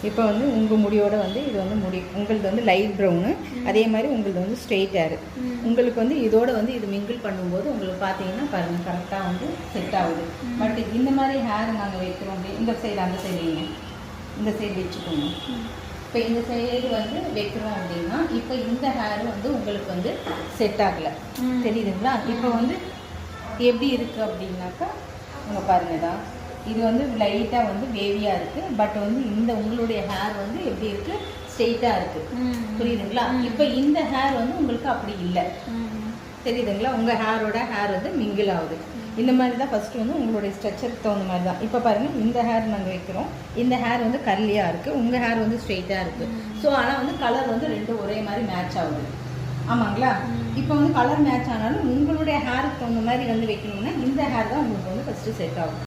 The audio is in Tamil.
இப்போ வந்து உங்கள் முடியோட வந்து இது வந்து முடி உங்களது வந்து லைட் ப்ரௌனு, அதே மாதிரி உங்களது வந்து ஸ்ட்ரெயிட் ஹேர். உங்களுக்கு வந்து இதோட வந்து இது மிங்கிள் பண்ணும்போது உங்களுக்கு பார்த்தீங்கன்னா பாருங்கள் கரெக்டாக வந்து செட் ஆகுது. பட் இந்த மாதிரி ஹேர் நாங்கள் வைக்கிறோம் அப்படி இந்த சைடு அந்த சைடு வைங்க, இந்த சைடு வச்சுக்கோங்க. இப்போ இந்த சைடு வந்து வைக்கிறோம் அப்படின்னா இப்போ இந்த ஹேர் வந்து உங்களுக்கு வந்து செட் ஆகலை, தெரியுதுங்களா? இப்போ வந்து எப்படி இருக்குது அப்படின்னாக்கா உங்க பாருங்க தான் இது வந்து லைட்டாக வந்து வேவியாக இருக்குது. பட் வந்து இந்த உங்களுடைய ஹேர் வந்து எப்படி இருக்குது, ஸ்ட்ரெயிட்டாக இருக்குது, புரியுதுங்களா? இப்போ இந்த ஹேர் வந்து உங்களுக்கு அப்படி இல்லை, தெரியுதுங்களா? உங்கள் ஹேர் வந்து மிங்கிள் ஆகுது. இந்த மாதிரி தான் ஃபஸ்ட்டு வந்து உங்களுடைய ஸ்ட்ரக்சருக்கு தகுந்த மாதிரி தான். இப்போ பாருங்கள் இந்த ஹேர் நாங்கள் வைக்கிறோம், இந்த ஹேர் வந்து கர்லியாக இருக்குது, உங்கள் ஹேர் வந்து ஸ்ட்ரெயிட்டாக இருக்குது. ஸோ ஆனால் வந்து கலர் வந்து ரெண்டும் ஒரே மாதிரி மேட்ச் ஆகுது, ஆமாங்களா? இப்போ வந்து கலர் மேட்ச் ஆனாலும் உங்களுடைய ஹேருக்கு தகுந்த மாதிரி வந்து வைக்கணும்னா இந்த ஹேர் தான் உங்களுக்கு வந்து ஃபஸ்ட்டு செட் ஆகும்.